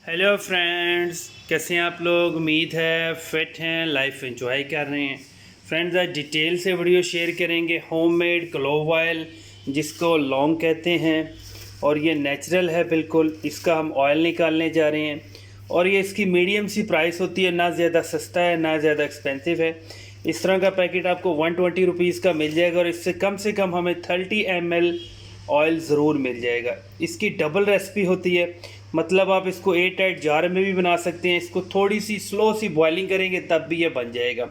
Hello friends, कैसे हैं आप लोग। उम्मीद है फिट हैं, लाइफ एंजॉय कर रहे हैं। फ्रेंड्स, आज डिटेल से वीडियो शेयर करेंगे होममेड क्लोव ऑयल, जिसको लौंग कहते हैं, और ये नेचुरल है बिल्कुल। इसका हम ऑयल निकालने जा रहे हैं और ये इसकी मीडियम सी प्राइस होती है, ना ज़्यादा सस्ता है ना ज़्यादा एक्सपेंसिव है। इस तरह का पैकेट आपको 120 रुपीज़ का मिल जाएगा और इससे कम हमें 30 ml ऑयल ज़रूर मिल जाएगा। इसकी डबल रेसिपी होती है, मतलब आप इसको एयर टाइट जार में भी बना सकते हैं। इसको थोड़ी सी स्लो सी बॉइलिंग करेंगे तब भी ये बन जाएगा।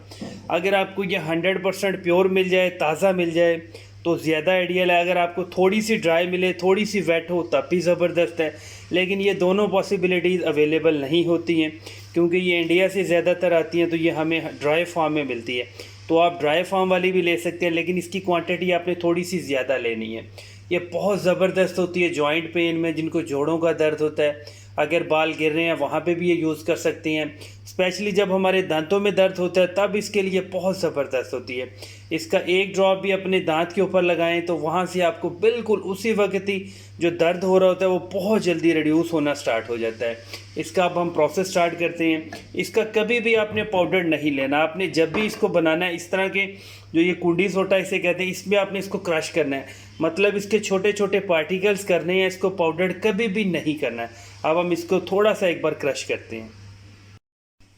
अगर आपको ये 100% प्योर मिल जाए, ताज़ा मिल जाए तो ज़्यादा आइडियल है। अगर आपको थोड़ी सी ड्राई मिले, थोड़ी सी वेट हो, तब भी ज़बरदस्त है। लेकिन ये दोनों पॉसिबिलिटीज़ अवेलेबल नहीं होती हैं, क्योंकि ये इंडिया से ज़्यादातर आती हैं, तो ये हमें ड्राई फार्म में मिलती है। तो आप ड्राई फार्म वाली भी ले सकते हैं, लेकिन इसकी क्वांटिटी आपने थोड़ी सी ज़्यादा लेनी है। ये बहुत ज़बरदस्त होती है जॉइंट पेन में, जिनको जोड़ों का दर्द होता है, अगर बाल गिर रहे हैं वहाँ पे भी ये यूज़ कर सकते हैं। स्पेशली जब हमारे दांतों में दर्द होता है तब इसके लिए बहुत ज़बरदस्त होती है। इसका एक ड्रॉप भी अपने दांत के ऊपर लगाएं तो वहाँ से आपको बिल्कुल उसी वक्त ही जो दर्द हो रहा होता है वो बहुत जल्दी रिड्यूस होना स्टार्ट हो जाता है। इसका अब हम प्रोसेस स्टार्ट करते हैं। इसका कभी भी आपने पाउडर नहीं लेना। आपने जब भी इसको बनाना है, इस तरह के जो ये कुंडी सोटा इसे कहते हैं, इसमें आपने इसको क्रश करना है, मतलब इसके छोटे छोटे पार्टिकल्स करने हैं। इसको पाउडर कभी भी नहीं करना है। अब हम इसको थोड़ा सा एक बार क्रश करते हैं।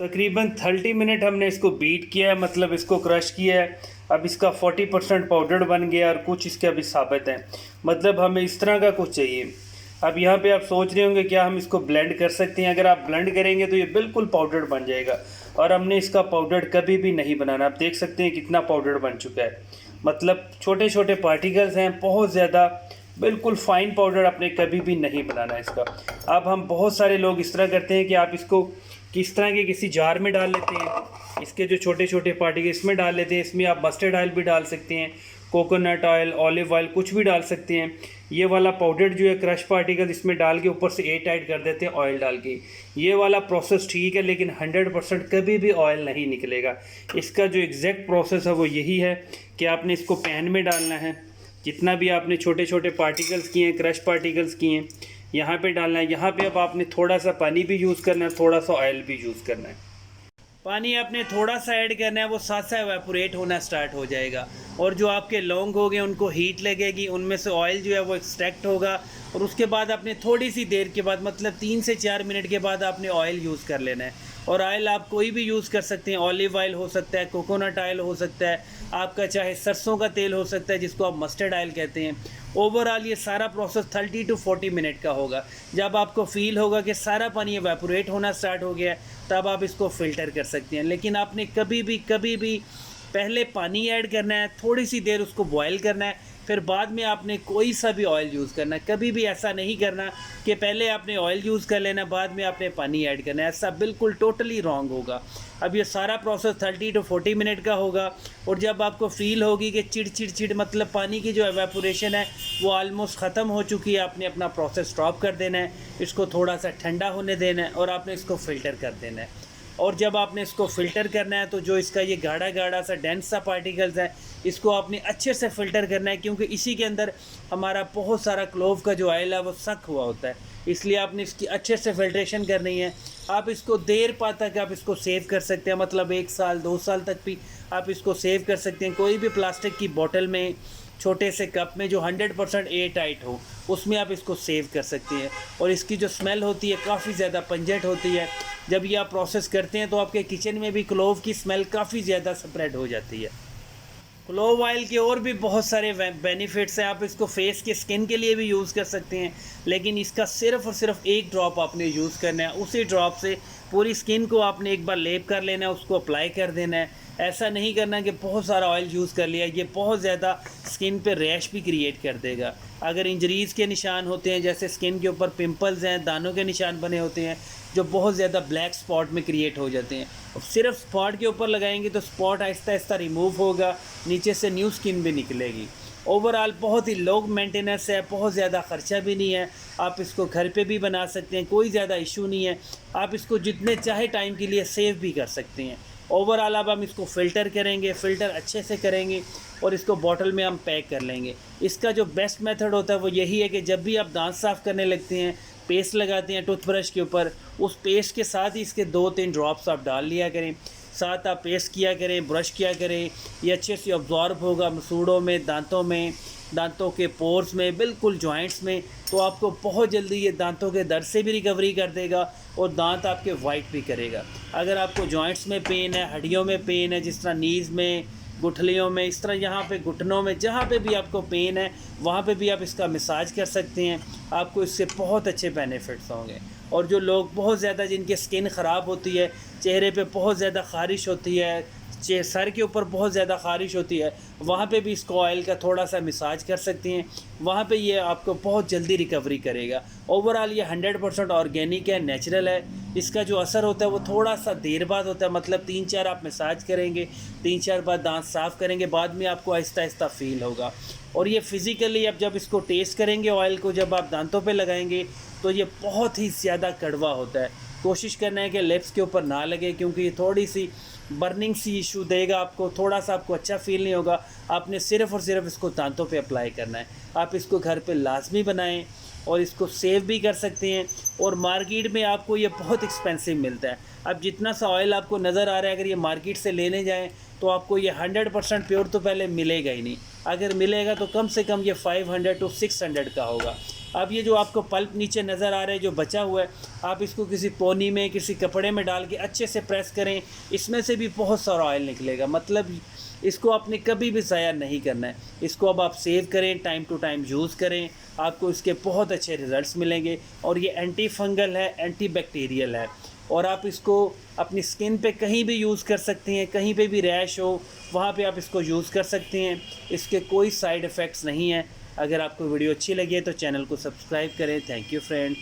तकरीबन 30 मिनट हमने इसको बीट किया है, मतलब इसको क्रश किया है। अब इसका 40% पाउडर बन गया और कुछ इसके अभी साबित हैं, मतलब हमें इस तरह का कुछ चाहिए। अब यहाँ पे आप सोच रहे होंगे क्या हम इसको ब्लेंड कर सकते हैं। अगर आप ब्लेंड करेंगे तो ये बिल्कुल पाउडर बन जाएगा, और हमने इसका पाउडर कभी भी नहीं बनाना। आप देख सकते हैं कितना पाउडर बन चुका है, मतलब छोटे छोटे पार्टिकल्स हैं, बहुत ज़्यादा, बिल्कुल फाइन पाउडर आपने कभी भी नहीं बनाना इसका। अब हम बहुत सारे लोग इस तरह करते हैं कि आप इसको किस तरह के किसी जार में डाल लेते हैं, इसके जो छोटे छोटे पार्टिकल इसमें डाल लेते हैं। इसमें आप मस्टर्ड ऑयल भी डाल सकते हैं, कोकोनट ऑयल, ऑलिव ऑयल, कुछ भी डाल सकते हैं। ये वाला पाउडर जो है क्रश पार्टिकल इसमें डाल के ऊपर से एयर टाइट कर देते हैं ऑयल डाल के। ये वाला प्रोसेस ठीक है, लेकिन 100% कभी भी ऑयल नहीं निकलेगा। इसका जो एग्जैक्ट प्रोसेस है वो यही है कि आपने इसको पैन में डालना है। जितना भी आपने छोटे छोटे पार्टिकल्स किए हैं, क्रश पार्टिकल्स किए हैं, यहाँ पे डालना है। यहाँ पे अब आपने थोड़ा सा पानी भी यूज़ करना है, थोड़ा सा ऑयल भी यूज़ करना है। पानी आपने थोड़ा सा ऐड करना है, वो साथ साथ एवेपोरेट होना स्टार्ट हो जाएगा, और जो आपके लौंग हो गए उनको हीट लगेगी, उनमें से ऑयल जो है वो एक्सट्रैक्ट होगा। और उसके बाद आपने थोड़ी सी देर के बाद, मतलब 3 से 4 मिनट के बाद आपने ऑयल यूज़ कर लेना है। और ऑयल आप कोई भी यूज़ कर सकते हैं। ऑलिव ऑयल हो सकता है, कोकोनट ऑयल हो सकता है, आपका चाहे सरसों का तेल हो सकता है, जिसको आप मस्टर्ड ऑयल कहते हैं। ओवरऑल ये सारा प्रोसेस 30 to 40 मिनट का होगा। जब आपको फील होगा कि सारा पानी एवेपोरेट होना स्टार्ट हो गया है, तब आप इसको फ़िल्टर कर सकते हैं। लेकिन आपने कभी भी पहले पानी ऐड करना है, थोड़ी सी देर उसको बॉयल करना है, फिर बाद में आपने कोई सा भी ऑयल यूज़ करना है। कभी भी ऐसा नहीं करना कि पहले आपने ऑयल यूज़ कर लेना, बाद में आपने पानी ऐड करना है। ऐसा बिल्कुल टोटली रॉन्ग होगा। अब ये सारा प्रोसेस 30 to 40 मिनट का होगा। और जब आपको फ़ील होगी कि चिड़ मतलब पानी की जो एवेपोरेशन है वो ऑलमोस्ट ख़त्म हो चुकी है, आपने अपना प्रोसेस स्टॉप कर देना है। इसको थोड़ा सा ठंडा होने देना है और आपने इसको फ़िल्टर कर देना है। और जब आपने इसको फ़िल्टर करना है तो जो इसका ये गाढ़ा गाढ़ा सा डेंस सा पार्टिकल्स है, इसको आपने अच्छे से फ़िल्टर करना है, क्योंकि इसी के अंदर हमारा बहुत सारा क्लोव का जो ऑयल है वो सक हुआ होता है। इसलिए आपने इसकी अच्छे से फ़िल्ट्रेशन करनी है। आप इसको देर पा तक आप इसको सेव कर सकते हैं, मतलब 1 साल 2 साल तक भी आप इसको सेव कर सकते हैं। कोई भी प्लास्टिक की बोतल में, छोटे से कप में जो 100% एयर टाइट हो, उसमें आप इसको सेव कर सकते हैं। और इसकी जो स्मेल होती है काफ़ी ज़्यादा पंजेंट होती है। जब ये आप प्रोसेस करते हैं तो आपके किचन में भी क्लोव की स्मेल काफ़ी ज़्यादा स्प्रेड हो जाती है। क्लोव ऑयल के और भी बहुत सारे बेनिफिट्स हैं। आप इसको फेस के स्किन के लिए भी यूज़ कर सकते हैं, लेकिन इसका सिर्फ़ और सिर्फ एक ड्रॉप आपने यूज़ करना है। उसी ड्रॉप से पूरी स्किन को आपने एक बार लेप कर लेना है, उसको अप्लाई कर देना है। ऐसा नहीं करना कि बहुत सारा ऑयल यूज़ कर लिया, ये बहुत ज़्यादा स्किन पे रैश भी क्रिएट कर देगा। अगर इंजरीज़ के निशान होते हैं, जैसे स्किन के ऊपर पिंपल्स हैं, दानों के निशान बने होते हैं, जो बहुत ज़्यादा ब्लैक स्पॉट में क्रिएट हो जाते हैं, और सिर्फ स्पॉट के ऊपर लगाएंगे तो स्पॉट आहिस्ता आहिस्ता रिमूव होगा, नीचे से न्यू स्किन भी निकलेगी। ओवरऑल बहुत ही लो मेंटेनेंस है, बहुत ज़्यादा ख़र्चा भी नहीं है। आप इसको घर पे भी बना सकते हैं, कोई ज़्यादा इशू नहीं है। आप इसको जितने चाहे टाइम के लिए सेव भी कर सकते हैं। ओवरऑल अब हम इसको फ़िल्टर करेंगे, फ़िल्टर अच्छे से करेंगे और इसको बॉटल में हम पैक कर लेंगे। इसका जो बेस्ट मेथड होता है वो यही है कि जब भी आप दांत साफ़ करने लगते हैं पेस्ट लगाते हैं टूथब्रश के ऊपर, उस पेस्ट के साथ ही इसके 2-3 ड्रॉप्स आप डाल लिया करें। साथ आप पेस्ट किया करें, ब्रश किया करें, ये अच्छे से अब्जॉर्ब होगा मसूड़ों में, दांतों में, दांतों के पोर्स में, बिल्कुल जॉइंट्स में। तो आपको बहुत जल्दी ये दांतों के दर्द से भी रिकवरी कर देगा और दांत आपके वाइट भी करेगा। अगर आपको जॉइंट्स में पेन है, हड्डियों में पेन है, जिस तरह नीज़ में, गुठलियों में, इस तरह यहाँ पे घुटनों में, जहाँ पे भी आपको पेन है वहाँ पे भी आप इसका मसाज कर सकते हैं। आपको इससे बहुत अच्छे बेनिफिट्स होंगे। और जो लोग बहुत ज़्यादा, जिनकी स्किन ख़राब होती है, चेहरे पे बहुत ज़्यादा ख़ारिश होती है, सर के ऊपर बहुत ज़्यादा ख़ारिश होती है, वहाँ पे भी इसको ऑयल का थोड़ा सा मसाज कर सकती हैं। वहाँ पे ये आपको बहुत जल्दी रिकवरी करेगा। ओवरऑल ये 100% ऑर्गेनिक है, नेचुरल है। इसका जो असर होता है वो थोड़ा सा देर बाद होता है, मतलब 3-4 आप मसाज करेंगे, 3-4 बार दांत साफ़ करेंगे, बाद में आपको आहिस्ता आहिस्ता फ़ील होगा। और ये फ़िज़िकली अब जब इसको टेस्ट करेंगे ऑयल को, जब आप दांतों पे लगाएंगे तो ये बहुत ही ज़्यादा कड़वा होता है। कोशिश करना है कि लिप्स के ऊपर ना लगे, क्योंकि ये थोड़ी सी बर्निंग सी इशू देगा आपको, थोड़ा सा आपको अच्छा फ़ील नहीं होगा। आपने सिर्फ़ और सिर्फ इसको दांतों पे अप्लाई करना है। आप इसको घर पे लाजमी बनाएं और इसको सेव भी कर सकते हैं। और मार्केट में आपको ये बहुत एक्सपेंसिव मिलता है। अब जितना सा ऑयल आपको नज़र आ रहा है, अगर ये मार्केट से लेने जाएँ तो आपको ये 100% प्योर तो पहले मिलेगा ही नहीं। अगर मिलेगा तो कम से कम ये 500 to 600 का होगा। अब ये जो आपको पल्प नीचे नज़र आ रहा है, जो बचा हुआ है, आप इसको किसी पोनी में, किसी कपड़े में डाल के अच्छे से प्रेस करें, इसमें से भी बहुत सारा ऑयल निकलेगा। मतलब इसको आपने कभी भी ज़ाया नहीं करना है। इसको अब आप सेव करें, टाइम टू टाइम यूज़ करें, आपको इसके बहुत अच्छे रिज़ल्ट्स मिलेंगे। और ये एंटी फंगल है, एंटी बैक्टीरियल है, और आप इसको अपनी स्किन पे कहीं भी यूज़ कर सकते हैं। कहीं पे भी रैश हो वहाँ पे आप इसको यूज़ कर सकते हैं। इसके कोई साइड इफ़ेक्ट्स नहीं हैं। अगर आपको वीडियो अच्छी लगी है तो चैनल को सब्सक्राइब करें। Thank you friend.